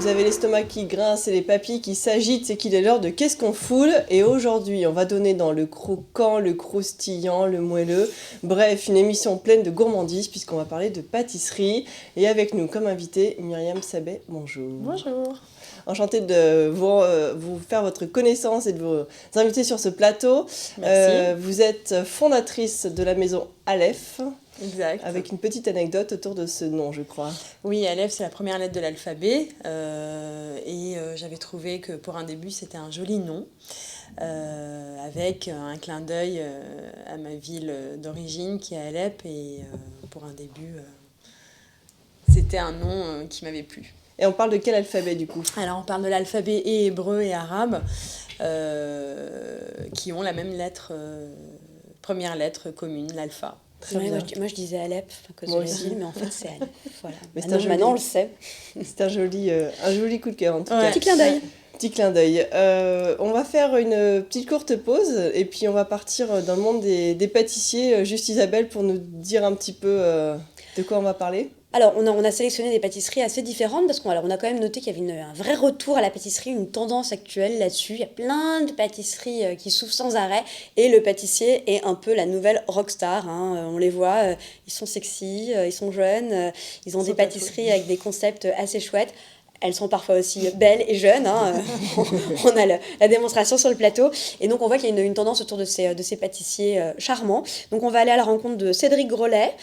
vous avez l'estomac qui grince et les papilles qui s'agitent, c'est qu'il est l'heure de Qu'est-ce qu'on foule ? Et aujourd'hui, on va donner dans le croquant, le croustillant, le moelleux. Bref, une émission pleine de gourmandise puisqu'on va parler de pâtisserie. Et avec nous comme invité, Myriam Sabet, bonjour. Bonjour. Enchantée de vous faire votre connaissance et de vous inviter sur ce plateau. Merci. Vous êtes fondatrice de la maison Aleph. Exact. Avec une petite anecdote autour de ce nom, je crois. Oui, Aleph, c'est la première lettre de l'alphabet. J'avais trouvé que pour un début, c'était un joli nom. Avec un clin d'œil à ma ville d'origine qui est Alep. Et pour un début, c'était un nom qui m'avait plu. Et on parle de quel alphabet du coup ? Alors, on parle de l'alphabet et hébreu et arabe, qui ont la même lettre, première lettre commune, l'alpha. Ouais, moi je disais Alep, à cause de la ville, mais en fait c'est Alep. Voilà. Mais Maintenant on le sait. C'est un joli coup de cœur en tout cas. Petit clin d'œil. Petit clin d'œil. On va faire une petite courte pause et puis on va partir dans le monde des pâtissiers. Juste Isabelle pour nous dire un petit peu de quoi on va parler. Alors, on a sélectionné des pâtisseries assez différentes parce qu'on a quand même noté qu'il y avait un vrai retour à la pâtisserie, une tendance actuelle là-dessus. Il y a plein de pâtisseries qui s'ouvrent sans arrêt et le pâtissier est un peu la nouvelle rockstar. On les voit, ils sont sexy, ils sont jeunes, ils ont des pâtisseries avec des concepts assez chouettes. Elles sont parfois aussi belles et jeunes. On a la démonstration sur le plateau. Et donc, on voit qu'il y a une tendance autour de ces pâtissiers charmants. Donc, on va aller à la rencontre de Cédric Grolet,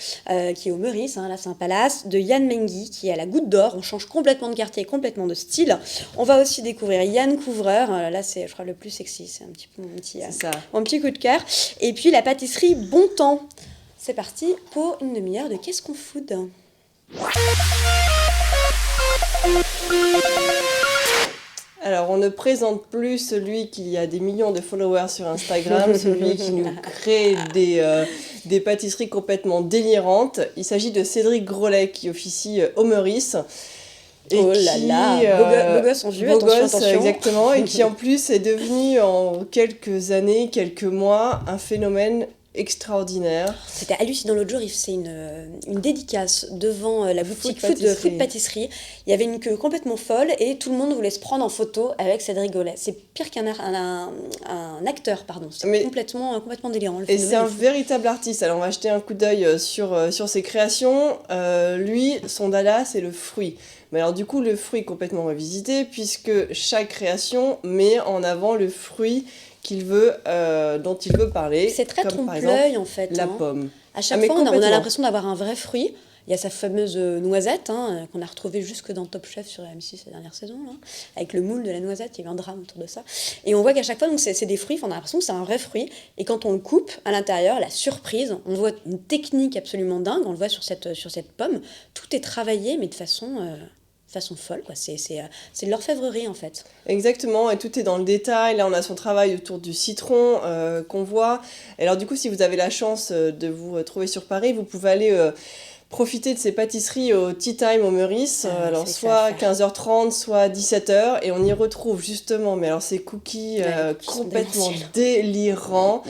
qui est au Meurice, là, c'est un palace, de Yann Mengui, qui est à la Goutte d'Or. On change complètement de quartier, complètement de style. On va aussi découvrir Yann Couvreur. Là, c'est, je crois, le plus sexy. C'est un petit peu mon petit coup de cœur. Et puis, la pâtisserie Bon Temps. C'est parti pour une demi-heure de Qu'est-ce qu'on food ? Alors, on ne présente plus celui qui a des millions de followers sur Instagram, celui qui nous crée des pâtisseries complètement délirantes. Il s'agit de Cédric Grolet qui officie au Meurice. Et beau gosse en vue, attention. Exactement, et qui en plus est devenu en quelques années, quelques mois, un phénomène extraordinaire. C'était hallucinant. L'autre jour, il faisait une dédicace devant la boutique Food Pâtisserie. Il y avait une queue complètement folle et tout le monde voulait se prendre en photo avec Cédric Grolet. C'est pire qu'un acteur, pardon. C'est complètement délirant. Et c'est un véritable artiste. Alors, on va jeter un coup d'œil sur ses créations. Lui, son dada, c'est le fruit. Mais alors, du coup, le fruit complètement revisité puisque chaque création met en avant le fruit dont il veut parler. C'est très trompe-l'œil en fait. La pomme. À chaque fois, on a l'impression d'avoir un vrai fruit. Il y a sa fameuse noisette qu'on a retrouvée jusque dans Top Chef sur M6 la dernière saison, là, avec le moule de la noisette. Il y a eu un drame autour de ça. Et on voit qu'à chaque fois, donc, c'est des fruits. On a l'impression que c'est un vrai fruit. Et quand on le coupe, à l'intérieur, la surprise, on voit une technique absolument dingue. On le voit sur cette pomme. Tout est travaillé, mais de façon folle, quoi. C'est de l'orfèvrerie en fait. Exactement, et tout est dans le détail. Là, on a son travail autour du citron qu'on voit. Et alors, du coup, si vous avez la chance de vous trouver sur Paris, vous pouvez aller profiter de ces pâtisseries au Tea Time au Meurice. Alors, soit 15h30, soit 17h. Et on y retrouve justement, mais alors, ces cookies complètement délirants.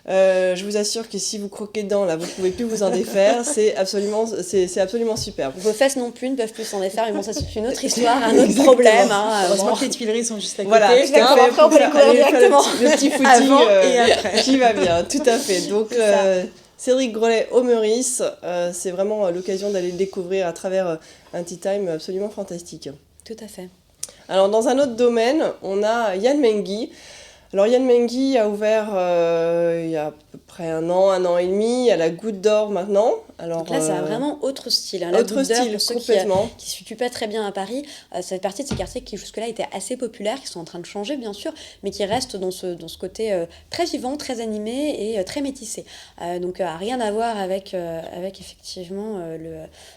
Je vous assure que si vous croquez dedans, là, vous ne pouvez plus vous en défaire. C'est absolument superbe. Vos fesses non plus ne peuvent plus s'en défaire, mais bon, ça c'est une autre histoire, un autre problème. Heureusement que les Tuileries sont juste à côté. Voilà, tout à fait. Après, on peut les courir directement. Le petit footing avant et après. Qui va bien, tout à fait. Donc, Cédric Grolet au Meurice, c'est vraiment l'occasion d'aller le découvrir à travers un tea time absolument fantastique. Tout à fait. Alors, dans un autre domaine, on a Yann Mengui. Alors Yann Mengui a ouvert il y a à peu près un an et demi, à la Goutte d'Or maintenant. Alors, donc là, c'est vraiment autre style. La autre Goutte d'Or, style, pour ceux complètement. qui ne se situent pas très bien à Paris, ça fait partie de ces quartiers qui jusque-là étaient assez populaires, qui sont en train de changer bien sûr, mais qui restent dans ce côté très vivant, très animé et très métissé. Donc rien à voir avec effectivement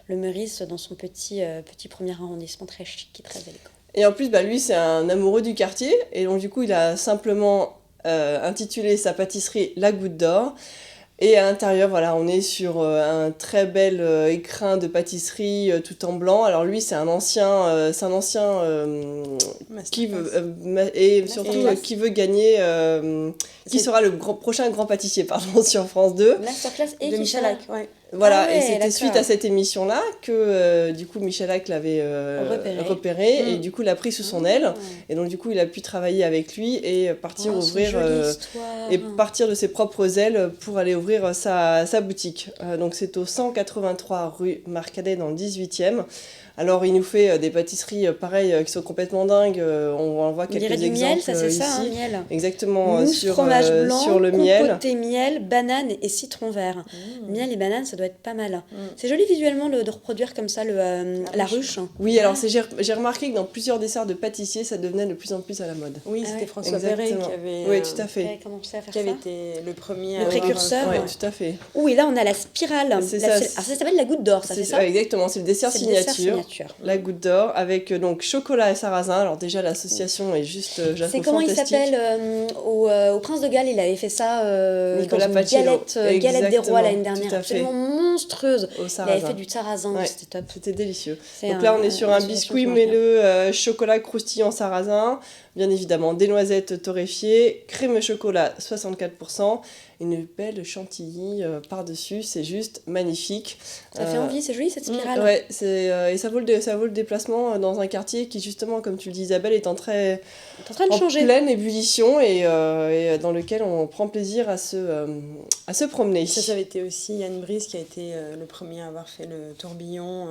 le Meurice dans son petit premier arrondissement très chic et très élégant. Et en plus, lui, c'est un amoureux du quartier. Et donc, du coup, il a simplement intitulé sa pâtisserie La Goutte d'Or. Et à l'intérieur, voilà, on est sur un très bel écrin de pâtisserie tout en blanc. Alors lui, c'est un ancien qui veut et surtout qui veut gagner, qui sera le prochain grand pâtissier, pardon, sur France 2. Masterclass et de Michalak, ouais. Voilà, Ah ouais, et c'était d'accord. suite à cette émission-là que du coup Michalak l'avait repéré et du coup l'a pris sous son aile. Et donc du coup il a pu travailler avec lui et partir ouvrir et partir de ses propres ailes pour aller ouvrir sa boutique. Donc c'est au 183 rue Marcadet dans le 18e. Alors il nous fait des pâtisseries pareilles qui sont complètement dingues. On voit quelques exemples du miel, ça c'est ici. ça, miel. Exactement, Mousse, fromage blanc, sur le miel. compoté miel, banane et citron vert. Miel et banane, ça doit être pas mal. C'est joli visuellement de reproduire comme ça la ruche. Oui, alors j'ai remarqué que dans plusieurs desserts de pâtissiers, ça devenait de plus en plus à la mode. Oui, c'était François Perret qui avait, oui, tout à fait. Commencé à faire qui avait été le premier le précurseur. Oui, tout à fait. Oui, là on a la spirale. Alors ça s'appelle la goutte d'or, ça c'est ça. Exactement, c'est le dessert signature. La goutte d'or avec donc chocolat et sarrasin. Alors déjà l'association est juste c'est comment fantastique. Il s'appelle au Prince de Galles, il avait fait ça Nicolas dans une galette des rois l'année tout dernière, à fait. absolument monstrueuse. Il avait fait du sarrasin, ouais, c'était top. C'était délicieux. Donc là on est sur un biscuit moelleux chocolat croustillant sarrasin, bien évidemment des noisettes torréfiées, crème au chocolat 64%, une belle chantilly par-dessus, c'est juste magnifique. Ça fait envie, c'est joli cette spirale. Ouais, et ça vaut le déplacement dans un quartier qui justement, comme tu le dis Isabelle, est en train de changer. Pleine ébullition et dans lequel on prend plaisir à se promener. Ça avait été aussi Yann Brice qui a été le premier à avoir fait le tourbillon,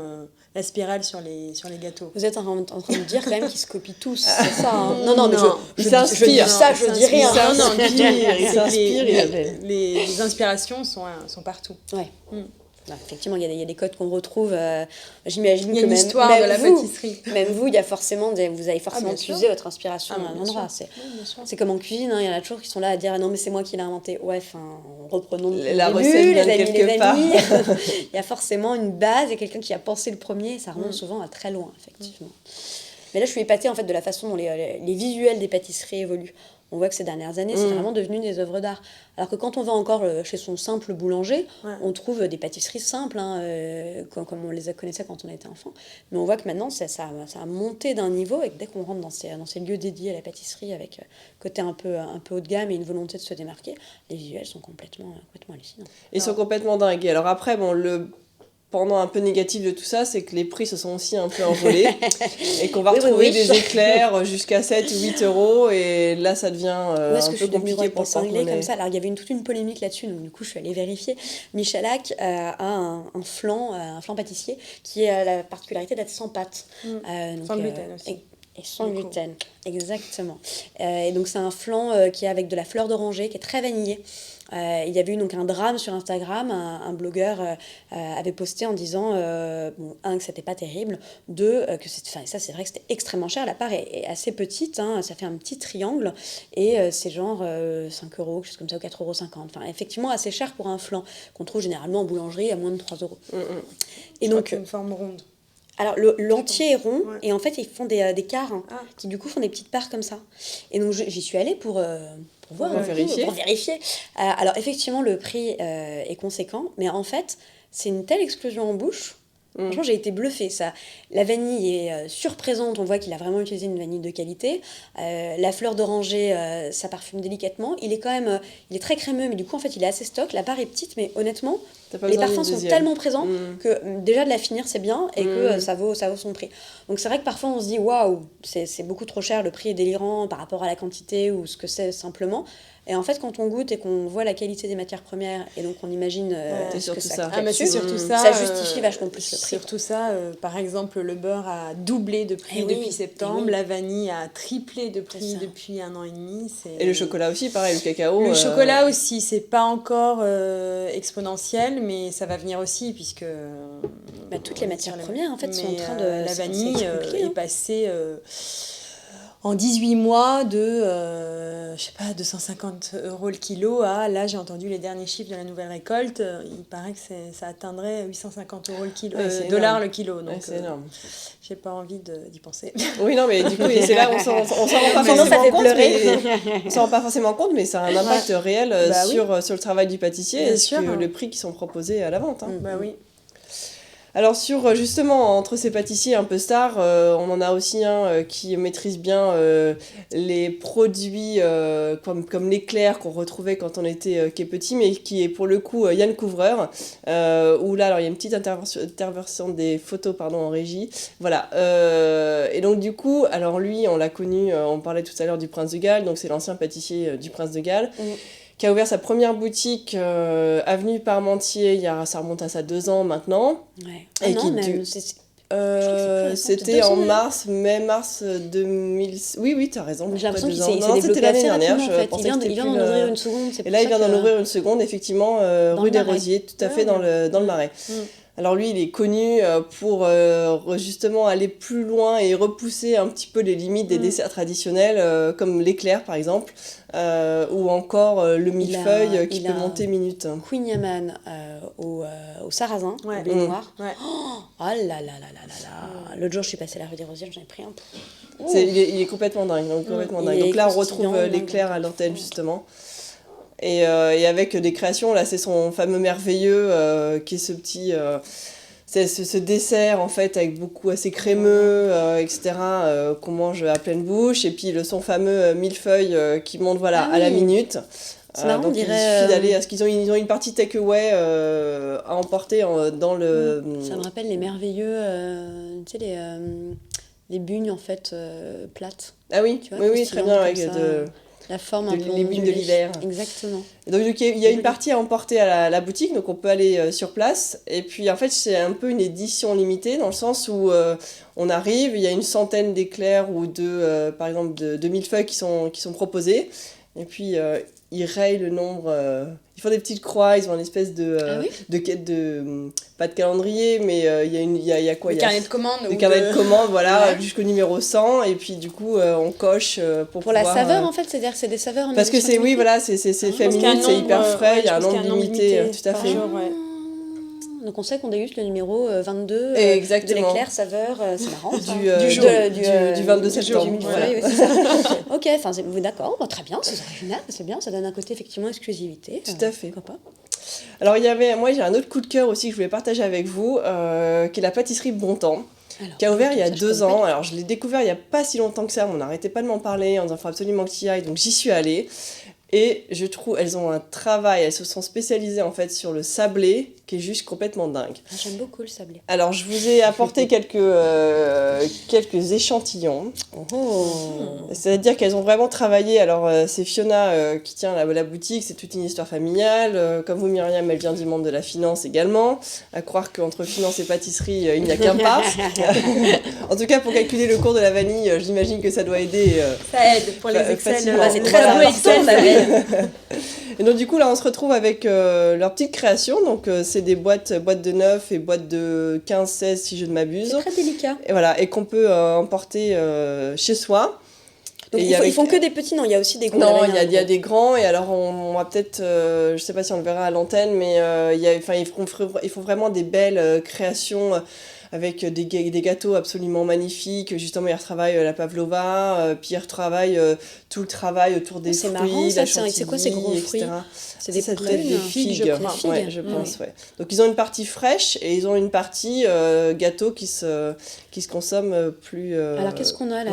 la spirale sur les gâteaux. Vous êtes en train de dire quand même qu'ils se copient tous, c'est ça hein. Non, mais je dis ça, je dis rien. Il s'inspire. Les inspirations sont partout. Ouais. Effectivement, il y a des codes qu'on retrouve. J'imagine que il y a une histoire de la pâtisserie. Même vous, vous avez forcément puisé votre inspiration à un endroit. C'est comme en cuisine, il y en a toujours qui sont là à dire non mais c'est moi qui l'ai inventé. Ouais, reprenons la recette vient de quelque part. Il y a forcément une base et quelqu'un qui a pensé le premier. Et ça remonte souvent à très loin, effectivement. Mais là, je suis épatée en fait de la façon dont les visuels des pâtisseries évoluent. On voit que ces dernières années, c'est vraiment devenu des œuvres d'art. Alors que quand on va encore chez son simple boulanger, on trouve des pâtisseries simples, comme on les connaissait quand on était enfant. Mais on voit que maintenant, ça a monté d'un niveau et que dès qu'on rentre dans ces lieux dédiés à la pâtisserie, avec côté un peu haut de gamme et une volonté de se démarquer, les visuels sont complètement hallucinants. Ils sont complètement dingues. Alors après, pendant un peu négatif de tout ça, c'est que les prix se sont aussi un peu envolés et qu'on va retrouver des éclairs jusqu'à 7 ou 8 euros et là ça devient un peu compliqué pour le porte-monnaie. Comme ça. Alors il y avait toute une polémique là-dessus, donc du coup je suis allée vérifier. Michalak a un flan pâtissier qui a la particularité d'être sans pâte. Sans gluten aussi. Et sans gluten, exactement. Et donc c'est un flan qui est avec de la fleur d'oranger, qui est très vanillé. Il y avait eu donc un drame sur Instagram, un blogueur avait posté en disant que c'était pas terrible, que ça c'est vrai que c'était extrêmement cher, la part est assez petite, ça fait un petit triangle et c'est genre 5 euros, quelque chose comme ça, ou 4,50 €. Enfin effectivement assez cher pour un flan qu'on trouve généralement en boulangerie à moins de 3 €. Et donc une forme ronde. Alors l'entier est rond et en fait ils font des quarts qui du coup font des petites parts comme ça. Et donc j'y suis allée pour voir, pour vérifier. Alors effectivement le prix est conséquent, mais en fait c'est une telle explosion en bouche. Franchement, j'ai été bluffée. La vanille est surprésente, on voit qu'il a vraiment utilisé une vanille de qualité. La fleur d'oranger, ça parfume délicatement. Il est très crémeux, mais du coup, en fait, il est assez stock. La part est petite, mais honnêtement, les parfums sont tellement présents que déjà de la finir, c'est bien et que ça vaut son prix. Donc c'est vrai que parfois, on se dit, waouh, c'est beaucoup trop cher, le prix est délirant par rapport à la quantité ou ce que c'est simplement. Et en fait, quand on goûte et qu'on voit la qualité des matières premières, et donc on imagine ce que ça crée dessus, ça justifie vachement plus le prix. Surtout ça, par exemple, le beurre a doublé de prix depuis septembre, la vanille a triplé de prix depuis 1 an et demi. Et le chocolat aussi, pareil, le cacao. Le chocolat aussi, c'est pas encore exponentiel, mais ça va venir aussi, puisque... toutes les matières premières, en fait, sont en train de... La vanille est passée... en 18 mois de, 250 € le kilo là j'ai entendu les derniers chiffres de la nouvelle récolte, il paraît que ça atteindrait 850 € le kilo, dollars le kilo, donc c'est énorme. J'ai pas envie d'y penser. Oui, non, mais du coup, c'est là on s'en rend pas forcément compte, on s'en rend pas forcément compte, mais ça a un impact réel sur le travail du pâtissier et sur le prix qui sont proposés à la vente. Bah oui. Alors justement, entre ces pâtissiers un peu stars, on en a aussi un qui maîtrise bien les produits comme l'éclair qu'on retrouvait quand on était qui est petit, mais qui est pour le coup Yann Couvreur, où là, alors il y a une petite intervention des photos pardon, en régie. Voilà. Et donc du coup, alors lui, on l'a connu, on parlait tout à l'heure du Prince de Galles, donc c'est l'ancien pâtissier du Prince de Galles. Qui a ouvert sa première boutique avenue Parmentier, ça remonte à ça 2 ans maintenant. Ouais. Et non, qui même, c'était en mars 2000. Oui, t'as raison. j'ai l'impression qu'il 2 s'est ans. Non, développé c'était l'année assez dernière. rapidement, en Je fait. pensais Il vient que c'était d'en plus ouvrir une seconde. Et là, il vient d'en ouvrir une seconde, effectivement, Dans rue le des Marais. Rosiers, tout à fait Ouais. dans le Marais. Alors lui, il est connu pour justement aller plus loin et repousser un petit peu les limites des desserts traditionnels, comme l'éclair par exemple, ou encore le millefeuille qui peut monter minute. Queen Yaman au sarrasin, Ouais. au blé noir. Ouais. Oh là là là là là là. L'autre jour, je suis passée à la rue des Rosiers, j'en ai pris un. Il est complètement dingue. Donc là, on retrouve l'éclair à l'antenne justement. Et avec des créations, là c'est son fameux merveilleux qui est ce petit c'est ce dessert en fait avec beaucoup assez crémeux etc. Qu'on mange à pleine bouche, et puis son fameux millefeuille qui monte à la minute. C'est marrant, donc on dirait, il suffit d'aller parce qu'ils ont une partie takeaway à emporter dans le Ça me rappelle les merveilleux, tu sais, les bugnes en fait plates. ah oui, Tu vois, oui très bien avec la forme un peu les bugnes de ondulée. l'hiver. Exactement. Et donc il y a une partie à emporter à la boutique, donc on peut aller sur place. Et puis en fait c'est un peu une édition limitée dans le sens où on arrive, il y a une centaine d'éclairs ou par exemple de millefeuilles qui sont proposés. Et puis ils rayent le nombre, ils font des petites croix, ils ont une espèce pas de calendrier, mais il y a quoi? Le carnet de commande. Le carnet de commande, voilà, jusqu'au numéro 100, et puis du coup on coche pour la pouvoir, saveur en fait, c'est-à-dire que c'est des saveurs en parce que édition c'est, oui, limitée. voilà, c'est féminine, c'est hyper frais, il y a un nombre limité, tout à fait. Donc on sait qu'on déguste le numéro 22 Exactement. de l'éclair saveur, c'est marrant ça. Du 22 septembre. Du Voilà. millefeuille, oui, c'est ça. Ok, enfin d'accord, très bien, c'est original, c'est bien, ça donne un côté effectivement exclusivité. Tout à fait. Pourquoi pas. Alors moi j'ai un autre coup de cœur aussi que je voulais partager avec vous, qui est la pâtisserie Bontemps. Qui a ouvert il y a 2 ans. Alors je l'ai découvert il n'y a pas si longtemps que ça, on n'arrêtait pas de m'en parler en disant qu'il faut absolument que tu y ailles, donc j'y suis allée. Et je trouve, elles ont un travail, elles se sont spécialisées en fait sur le sablé, qui est juste complètement dingue. J'aime beaucoup le sablé. Alors je vous ai apporté quelques échantillons. C'est-à-dire qu'elles ont vraiment travaillé. Alors c'est Fiona qui tient la boutique, c'est toute une histoire familiale. Comme vous Myriam, elle vient du monde de la finance également. À croire qu'entre finance et pâtisserie, il n'y a qu'un pas. En tout cas pour calculer le cours de la vanille, j'imagine que ça doit aider. Ça aide pour les Excel. C'est très important, ça aide. Et donc du coup là on se retrouve avec leur petite création, donc c'est des boîtes de 9 et boîtes de 15-16 si je ne m'abuse. C'est très délicat. Et voilà, et qu'on peut emporter chez soi. Donc ils font que des petits, non, il y a aussi des grands. Non, il y a des grands, et alors on va peut-être, je sais pas si on le verra à l'antenne, mais ils font vraiment des belles créations avec des gâteaux absolument magnifiques. Justement, ils retravaillent la pavlova, puis ils retravaillent tout le travail autour des fruits, marrant, la chantilly, c'est quoi ces gros fruits? C'est des prunes, des figues, je pense. Ouais, je pense, ouais. Donc ils ont une partie fraîche et ils ont une partie gâteau qui se consomme plus alors qu'est-ce qu'on a là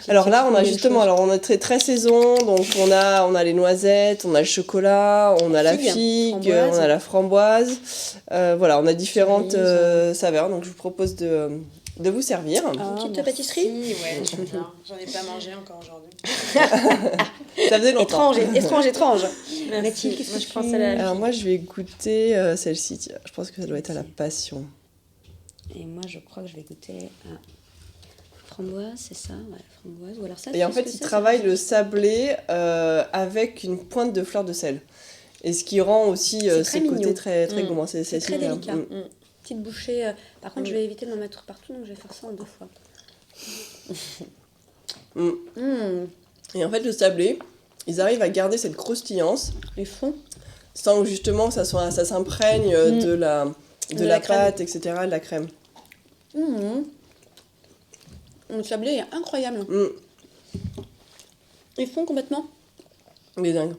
alors là on a justement, alors on est très très saison, donc on a les noisettes, on a le chocolat, on a la figue, on a la framboise, voilà, on a différentes saveurs, donc je vous propose de vous servir. Une petite pâtisserie. Ouais, j'en ai pas mangé encore aujourd'hui. Ça faisait longtemps. Étrange. Merci. Moi, je pense à la... Alors moi je vais goûter celle-ci, tiens. Je pense que ça doit être à la passion. Et moi je crois que je vais goûter à framboise, c'est ça, ouais, framboise. Ou alors ça. Et en fait ils travaillent le sablé avec une pointe de fleur de sel. Et ce qui rend aussi ce côté très très gourmand. C'est très délicat. Petite bouchée. Par contre, je vais éviter d'en mettre partout, donc je vais faire ça en 2 fois. Et en fait, le sablé, ils arrivent à garder cette croustillance. Les fonds. Sans justement que ça s'imprègne de la pâte, etc., de la crème. Le sablé est incroyable. Ils font complètement. Il est dingue.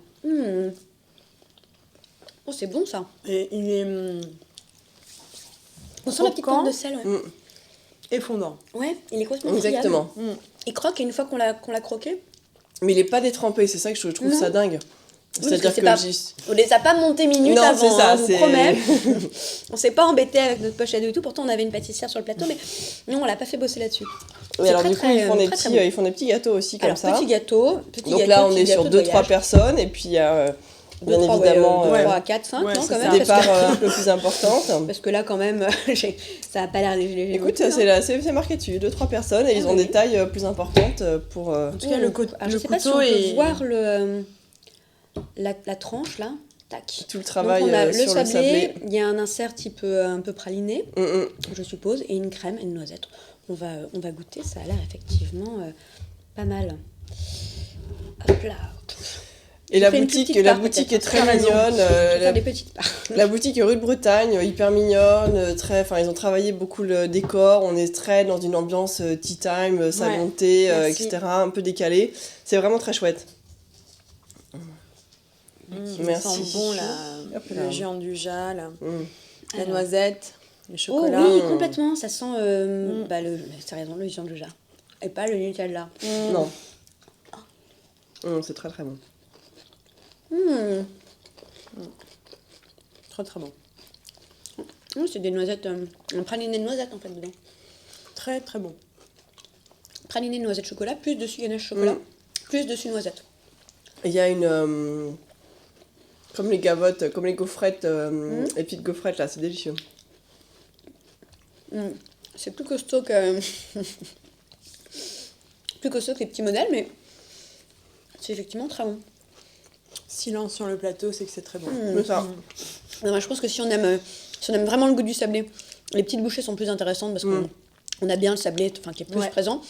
Oh, c'est bon ça. Et il est... On sent la petite croquant pointe de sel, ouais. Mm. et fondant. Ouais, il est complètement Exactement. Il croque et une fois qu'on l'a croqué, Mais il est pas détrempé, c'est ça que je trouve Non. ça dingue. parce C'est-à-dire que c'est que pas- juste... on les a pas montés minutes Non, avant, c'est ça, hein, je vous c'est- promets. On s'est pas embêté avec notre pochette et tout, pourtant on avait une pâtissière sur le plateau, mais non, on l'a pas fait bosser là-dessus. Oui, C'est alors très, du coup, très, ils font, des très, petits, très bon. ils font des petits gâteaux aussi comme Alors, ça. petit gâteau, Donc là, on petit est sur gâteau de 2-3 voyage. personnes. Et puis, il y a bien 2, 3, évidemment 3, 4, 5, Ouais, non, c'est quand ça. même. des Parce parts que, un peu plus importantes. parce que là, quand même, ça a pas l'air léger. Écoute, c'est marqué dessus, 2-3 personnes, et ils ont oui. des tailles plus importantes pour... En tout cas, le Je sais pas si on couteau peut est... voir la tranche, là. Tac. tout le Donc, travail on a le sur le sablé, sablé. il y a un insert un peu praliné, Mm. je suppose, et une crème et une noisette. On va goûter, ça a l'air effectivement pas mal. Hop là. Et Je la fais une boutique, petite la part, boutique peut-être. est très Tu as raison. mignonne. Je vais La, faire des petites parts. la boutique est rue de Bretagne, hyper mignonne, enfin ils ont travaillé beaucoup le décor. On est très dans une ambiance tea time, salon de thé, merci. etc. Un peu décalé. C'est vraiment très chouette. Merci. Ça sent bon, Hop là. le géanduja, la Mm. noisette, le Oh chocolat. oui, complètement, ça sent c'est raison, le géanduja. Et pas le Nutella. Non. C'est très très bon. Très très bon. C'est des noisettes, un praliné de noisettes en fait dedans. Très très bon. Praliné de noisettes chocolat, plus dessus ganache chocolat, plus dessus noisette. Il y a une... comme les gavottes, comme les gaufrettes, les petites gaufrettes là, c'est délicieux. C'est plus costaud que... plus costaud que les petits modèles, mais c'est effectivement très bon. Silence sur le plateau, c'est que c'est très bon. C'est ça. Non, mais je pense que si on aime vraiment le goût du sablé, les petites bouchées sont plus intéressantes parce qu'on a bien le sablé qui est plus Ouais. présent.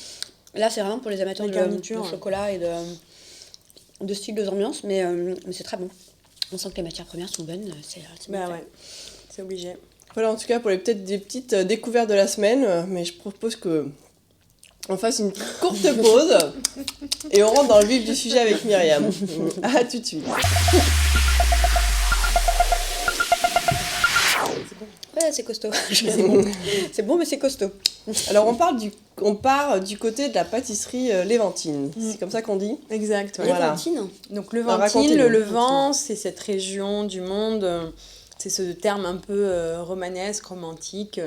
Là, c'est vraiment pour les amateurs Les de garnitures, ouais. chocolat et de style de ambiance, mais c'est très bon. On sent que les matières premières sont bonnes, c'est Bah parfait. ouais, c'est obligé. Voilà, en tout cas, pour peut-être des petites découvertes de la semaine, mais je propose que on fasse une courte pause et on rentre dans le vif du sujet avec Myriam. À tout de suite. Ouais, c'est costaud. C'est bon. C'est bon, mais c'est costaud. Alors, on part du côté de la pâtisserie Léventine. C'est comme ça qu'on dit. Exact, ouais. Voilà. Léventine. Donc le Alors, Levantine, racontez-nous. le Levant, c'est cette région du monde, c'est ce terme un peu romanesque, romantique,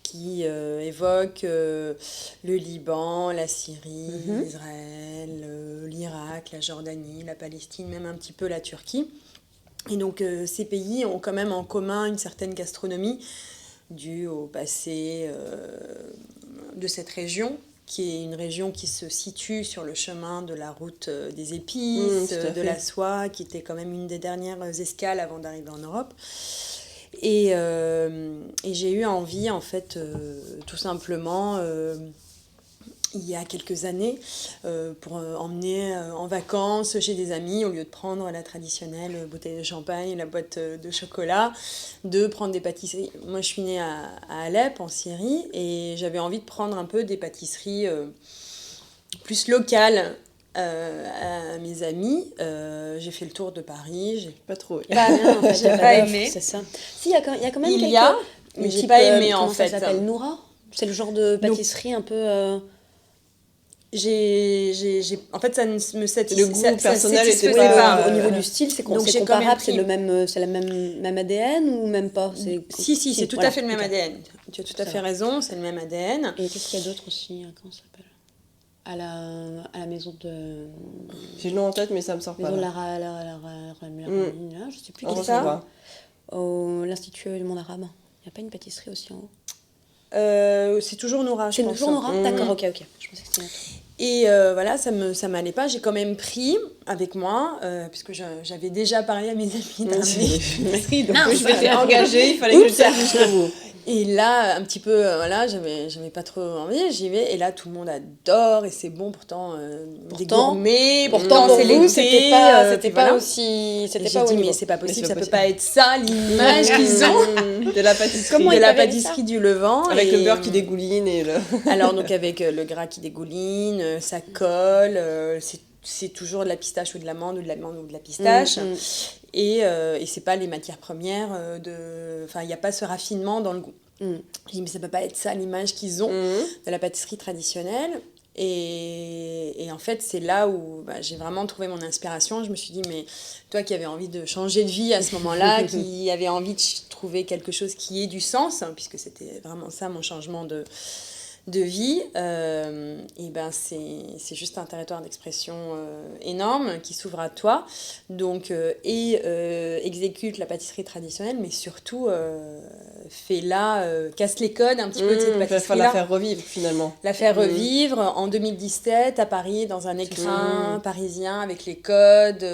qui évoque le Liban, la Syrie, Israël, l'Irak, la Jordanie, la Palestine, même un petit peu la Turquie. Et donc ces pays ont quand même en commun une certaine gastronomie due au passé de cette région, qui est une région qui se situe sur le chemin de la route des épices, tout à de fait. la soie, qui était quand même une des dernières escales avant d'arriver en Europe. Et j'ai eu envie, en fait, tout simplement, il y a quelques années, pour emmener en vacances chez des amis, au lieu de prendre la traditionnelle bouteille de champagne, la boîte de chocolat, de prendre des pâtisseries. Moi, je suis née à Alep, en Syrie, et j'avais envie de prendre un peu des pâtisseries plus locales à mes amis. J'ai fait le tour de Paris. Pas trop. Pas bien, en fait. J'ai y a pas d'offre, aimé. C'est ça. Si, il y a quand même Il quelques... y a, mais j'ai pas aimé, en comment fait. ça s'appelle, Noura. C'est le genre de pâtisserie un peu... En fait, ça ne me satisfaisait Le goût personnel satisfaisait était pas, au niveau du style, c'est Donc, c'est j'ai quand même comparable, pris- c'est la même ADN ou même pas? Si, c'est tout voilà, à fait le même ok. ADN. Tu as tout à Ça fait va. raison, c'est le même ADN. Et qu'est-ce qu'il y a d'autre aussi? Comment ça s'appelle? À la maison de... J'ai le nom en tête, mais ça me sort pas. Maison de là. là, je sais plus On qui ressent c'est. pas. Au l'Institut du monde arabe. Il n'y a pas une pâtisserie aussi en haut? C'est toujours Noura, je C'est pense. toujours Nora? Mhm. D'accord, ok. Je pensais que c'était une autre. Et voilà, ça m'allait pas. J'ai quand même pris avec moi, puisque j'avais déjà parlé à mes amis d'amener. Donc, Non, je m'étais engagée, il fallait que je le fasse jusqu'au bout. Et là, un petit peu, voilà, j'avais pas trop envie, j'y vais. Et là, tout le monde adore, et c'est bon, pourtant, des Pourtant- gourmets, Pourtant, pour c'est vous, l'été, c'était pas puis voilà. aussi... Et C'était j'ai pas au dit, niveau. mais c'est pas possible, Mais c'est ça pas peut pas être ça l'image qu'ils ont De la pâtisserie. Comment de ils la peuvent aimer pâtisserie du Levant. Avec et- le beurre qui dégouline et le... Alors, donc, avec le gras qui dégouline, ça colle, c'est toujours de la pistache ou de l'amande ou de la pistache. Et c'est pas les matières premières Enfin, il n'y a pas ce raffinement dans le goût. Je dis, mais ça peut pas être ça l'image qu'ils ont de la pâtisserie traditionnelle. Et en fait, c'est là où j'ai vraiment trouvé mon inspiration. Je me suis dit, mais toi qui avais envie de changer de vie à ce moment-là, qui avait envie de trouver quelque chose qui ait du sens, puisque c'était vraiment ça mon changement de vie, et c'est juste un territoire d'expression énorme qui s'ouvre à toi. Donc, exécute la pâtisserie traditionnelle, mais surtout casse les codes un petit peu de cette pâtisserie-là. La faire revivre finalement. La faire revivre en 2017 à Paris, dans un écrin parisien avec les codes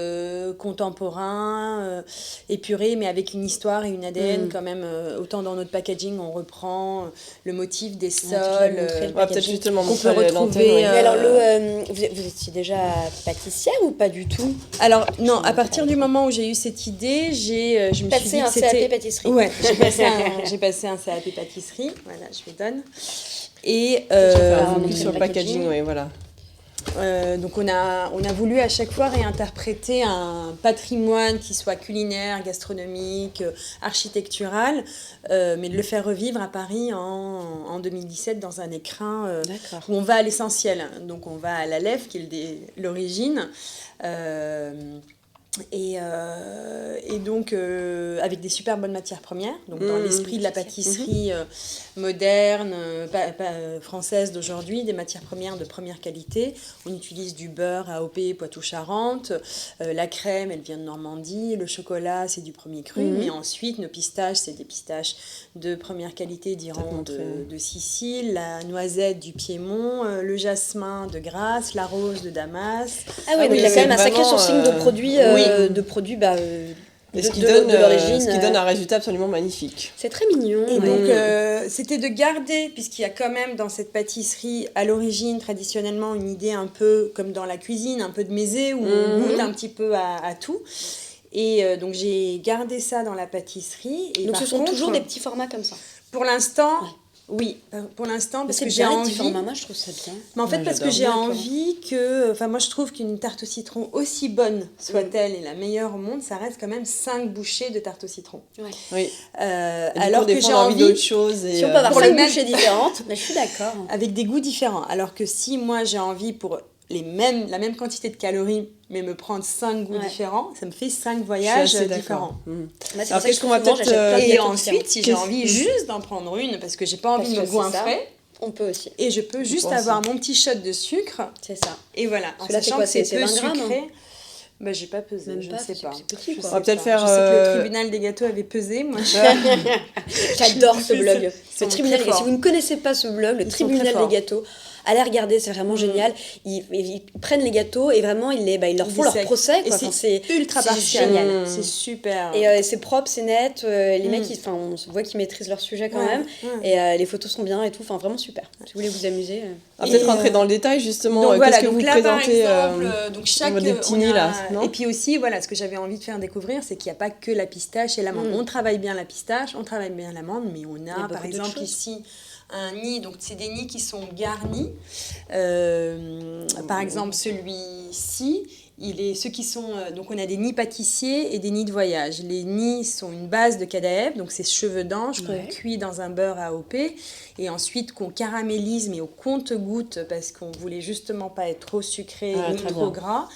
contemporains, épurés, mais avec une histoire et une ADN quand même. Autant dans notre packaging, on reprend le motif des sols. Peut-être justement qu'on peut retrouver. Mais alors, vous étiez déjà pâtissière ou pas du tout? Alors, non, à partir du moment où j'ai eu cette idée, je me suis dit que c'était... un CAP pâtisserie. Ouais, j'ai passé un CAP pâtisserie. Voilà, je vous donne. Et sur le packaging, oui, voilà. Donc on a voulu à chaque fois réinterpréter un patrimoine qui soit culinaire, gastronomique, architectural, mais de le faire revivre à Paris en 2017 dans un écrin où on va à l'essentiel. Donc on va à la lèvre qui est l'origine. Et donc avec des super bonnes matières premières, donc dans l'esprit de la pâtisserie moderne, française d'aujourd'hui, des matières premières de première qualité. On utilise du beurre AOP Poitou-Charentes, la crème elle vient de Normandie, le chocolat c'est du premier cru, mais ensuite nos pistaches c'est des pistaches de première qualité d'Iran, de Sicile, la noisette du Piémont, le jasmin de Grasse, la rose de Damas. Ah oui, il y a quand même un sacré sourcing de produits. De produits ce qui donne un résultat absolument magnifique. C'est très mignon. Et donc, c'était de garder, puisqu'il y a quand même dans cette pâtisserie, à l'origine, traditionnellement, une idée un peu comme dans la cuisine, un peu de mésé, où on goûte un petit peu à tout. Et donc, j'ai gardé ça dans la pâtisserie. Et donc, ce sont toujours des petits formats comme ça? Pour l'instant... Oui, pour l'instant, parce que j'ai envie... Moi, je trouve ça bien. Mais en fait, parce que j'ai envie que... Enfin, moi, je trouve qu'une tarte au citron, aussi bonne soit-elle et la meilleure au monde, ça reste quand même 5 bouchées de tarte au citron. Ouais. Oui. Alors que j'ai envie d'autre chose. Si on peut avoir 5 bouchées différentes, mais je suis d'accord. Avec des goûts différents. Alors que si moi, j'ai envie pour la même quantité de calories, mais me prendre 5 goûts différents, ça me fait 5 voyages différents. Alors qu'est-ce qu'on va peut-être... Et ensuite, si j'ai envie juste d'en prendre une, parce que j'ai pas envie de me goinfrer, on peut aussi. Et je peux juste avoir mon petit shot de sucre. C'est ça. Et voilà, en sachant que c'est peu sucré. Bah, j'ai pas pesé, je ne sais pas. C'est petit, quoi. On va peut-être faire... Je sais que le tribunal des gâteaux avait pesé, moi. J'adore ce blog. Le tribunal, si vous ne connaissez pas ce blog, le tribunal des gâteaux, allez regarder, c'est vraiment génial. Ils prennent les gâteaux et vraiment ils leur font leur procès. Quoi. C'est ultra partiel. Génial. C'est super. Et c'est propre, c'est net. Les mecs, on se voit qu'ils maîtrisent leur sujet quand même. Et les photos sont bien et tout. Enfin, vraiment super. Si vous voulez vous amuser. Peut-être rentrer dans le détail justement. Donc, qu'est-ce que donc vous là, présentez par exemple, donc chaque des petits nids là, non? Et puis aussi, voilà, ce que j'avais envie de faire découvrir, c'est qu'il n'y a pas que la pistache et l'amande. On travaille bien la pistache, on travaille bien l'amande, mais on a par exemple ici un nid, donc c'est des nids qui sont garnis. Par exemple, celui-ci, ceux qui sont, donc on a des nids pâtissiers et des nids de voyage. Les nids sont une base de cadaèvre, donc c'est cheveux d'ange qu'on cuit dans un beurre AOP et ensuite qu'on caramélise mais au compte-gouttes parce qu'on voulait justement pas être trop sucré ni trop gras.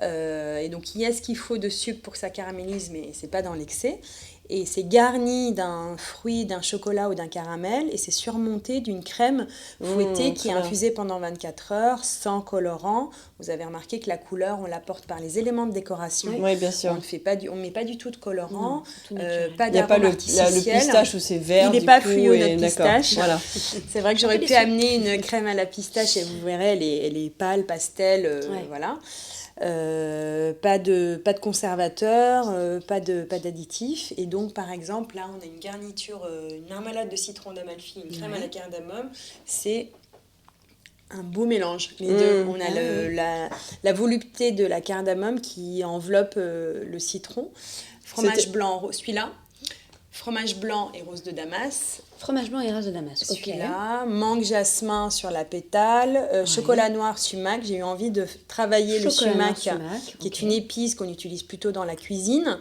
Et donc il y a ce qu'il faut de sucre pour que ça caramélise, mais c'est pas dans l'excès. Et c'est garni d'un fruit, d'un chocolat ou d'un caramel et c'est surmonté d'une crème fouettée qui est infusée pendant 24 heures sans colorant. Vous avez remarqué que la couleur, on l'apporte par les éléments de décoration. Oui, bien sûr. On met pas du tout de colorant, pas il n'y a pas le pistache où c'est vert. Il n'est pas fluo notre pistache. Voilà. C'est vrai que j'aurais pu amener une crème à la pistache et vous verrez, elle est pâle, pastel, voilà. Pas de conservateur, pas d'additifs. Et donc, par exemple, là, on a une garniture, une marmelade de citron d'Amalfi, une crème à la cardamome. C'est un beau mélange, les deux. On a la volupté de la cardamome qui enveloppe le citron. Fromage blanc, celui-là. fromage blanc et rose de Damas. Fromage blanc et rase de Damas. Ok. Celui-là, mangue jasmin sur la pétale, chocolat noir sumac. J'ai eu envie de travailler le Chocolat noir, sumac, qui ok. est une épice qu'on utilise plutôt dans la cuisine,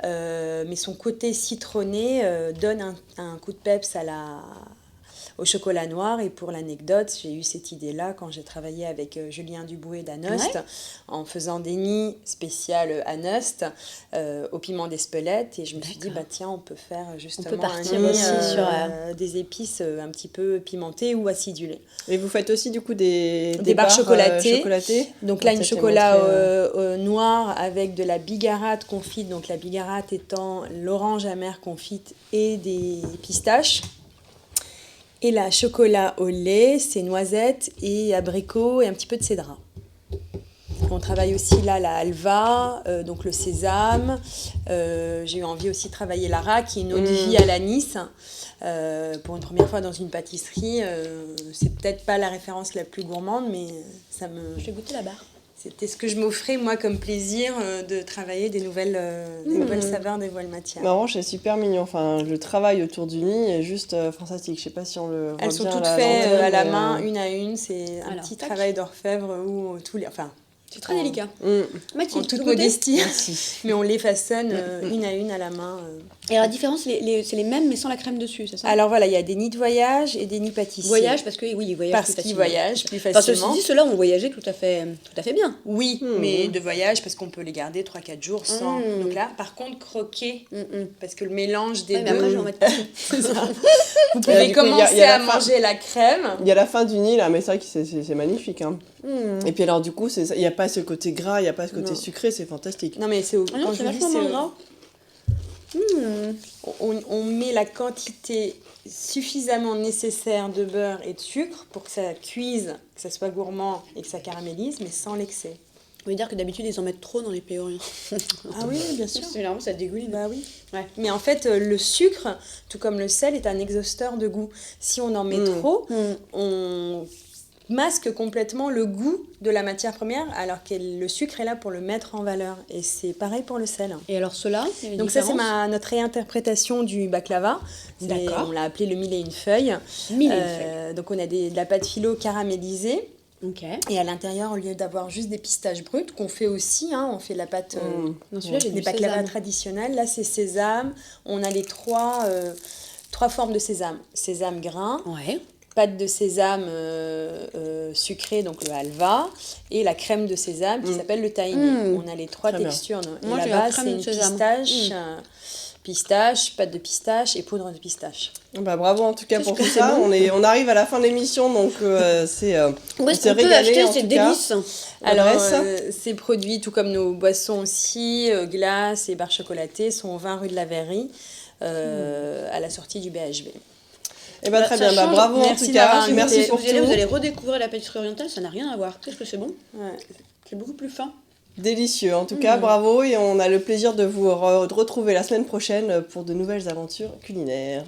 mais son côté citronné donne un coup de peps au chocolat noir. Et pour l'anecdote, j'ai eu cette idée-là quand j'ai travaillé avec Julien Duboué d'Anost, Ouais. en faisant des nids spéciales Anost au piment d'Espelette. Et je me suis dit, D'accord. bah tiens, on peut faire justement partir un nid, aussi sur, des épices un petit peu pimentées ou acidulées. Et vous faites aussi du coup des barres chocolatées. chocolatées. Donc là, une Peut-être les chocolat montrer, noir avec de la bigarade confite. Donc la bigarade étant l'orange amère confite et des pistaches. Et la chocolat au lait, c'est noisettes et abricots et un petit peu de cédra. On travaille aussi là la halva, donc le sésame. J'ai eu envie aussi de travailler l'ara, qui est une eau de vie à l'anis. Pour une première fois dans une pâtisserie, c'est peut-être pas la référence la plus gourmande, mais Je vais goûter la barre. c'était ce que je m'offrais moi comme plaisir de travailler des nouvelles saveurs, des nouvelles matières. Mais en revanche, c'est super mignon. Enfin, le travail autour du nid est juste fantastique. Je sais pas si on le voit Elles sont bien toutes là, faites l'antenne, à la mais, main, une à une. C'est un Alors, petit tac. travail d'orfèvre où tous les, enfin, C'est très délicat. Mm. Mathilde, en toute de goûter modestie, Merci. mais on les façonne une à une à la main. Et alors, la différence, c'est les mêmes mais sans la crème dessus, c'est ça? Alors voilà, il y a des nids de voyage et des nids pâtissiers. Voyage, parce que oui, ils voyagent Parce plus qu'ils facilement. voyagent plus Enfin, ceci facilement. dit, ceux-là ont voyagé tout à fait bien. Oui, mais de voyage parce qu'on peut les garder 3-4 jours sans. Mm. Donc là, par contre, croquer, Mm. parce que le mélange des Ouais, mais deux. après, je vais en mettre partout. C'est ça. Vous Et pouvez du coup, commencer il y a à la fin. manger la crème. Il y a la fin du nid là, mais c'est vrai que c'est magnifique. Hein. Mm. Et puis alors du coup, il n'y a pas ce côté gras, il n'y a pas ce côté Non. sucré, c'est fantastique. Non, mais c'est Ah non, quand c'est je vous dis, vachement moins gras. Mm. on met la quantité suffisamment nécessaire de beurre et de sucre pour que ça cuise, que ça soit gourmand et que ça caramélise, mais sans l'excès. On veut dire que d'habitude, ils en mettent trop dans les péoriens. Ah oui, bien sûr. Généralement, ça dégouline. Bah oui. Ouais. Mais en fait, le sucre, tout comme le sel, est un exhausteur de goût. Si on en met trop, on masque complètement le goût de la matière première, alors que le sucre est là pour le mettre en valeur. Et c'est pareil pour le sel. Et alors, ceux-là, il y a une Donc ça, c'est différence notre réinterprétation du baklava. D'accord. On l'a appelé le mille et une feuilles. Mille et une feuilles. Donc on a de la pâte philo caramélisée. Ok. Et à l'intérieur, au lieu d'avoir juste des pistaches brutes, qu'on fait aussi, hein, on fait la pâte Non, celui-là, j'ai des du baklava sésame. traditionnels. Là, c'est sésame. On a les trois formes de sésame. Sésame grain, Ouais. pâte de sésame sucrée, donc le halva, et la crème de sésame qui s'appelle le tahini. On a les trois Très bien. textures. Et Moi, j'ai la là-bas, crème c'est de une sésame. pistache, pâte de pistache et poudre de pistache. Bah, bravo en tout cas pour que tout c'est ça. bon. On arrive à la fin de l'émission, donc c'est Où est-ce s'est qu'on peut régalé, acheter en ces tout cas. délices? Alors, L'adresse ces produits, tout comme nos boissons aussi, glaces et barres chocolatées, sont au 20 rue de la Verrerie, à la sortie du BHV. Eh ben, Bah, très ça bien, bah, change. bravo en Merci tout d'avoir cas. invité. Merci pour Vous tout. allez redécouvrir la pâtisserie orientale, ça n'a rien à voir. Qu'est-ce que c'est bon? Ouais. C'est beaucoup plus fin. Délicieux en tout cas, bravo. Et on a le plaisir de vous retrouver la semaine prochaine pour de nouvelles aventures culinaires.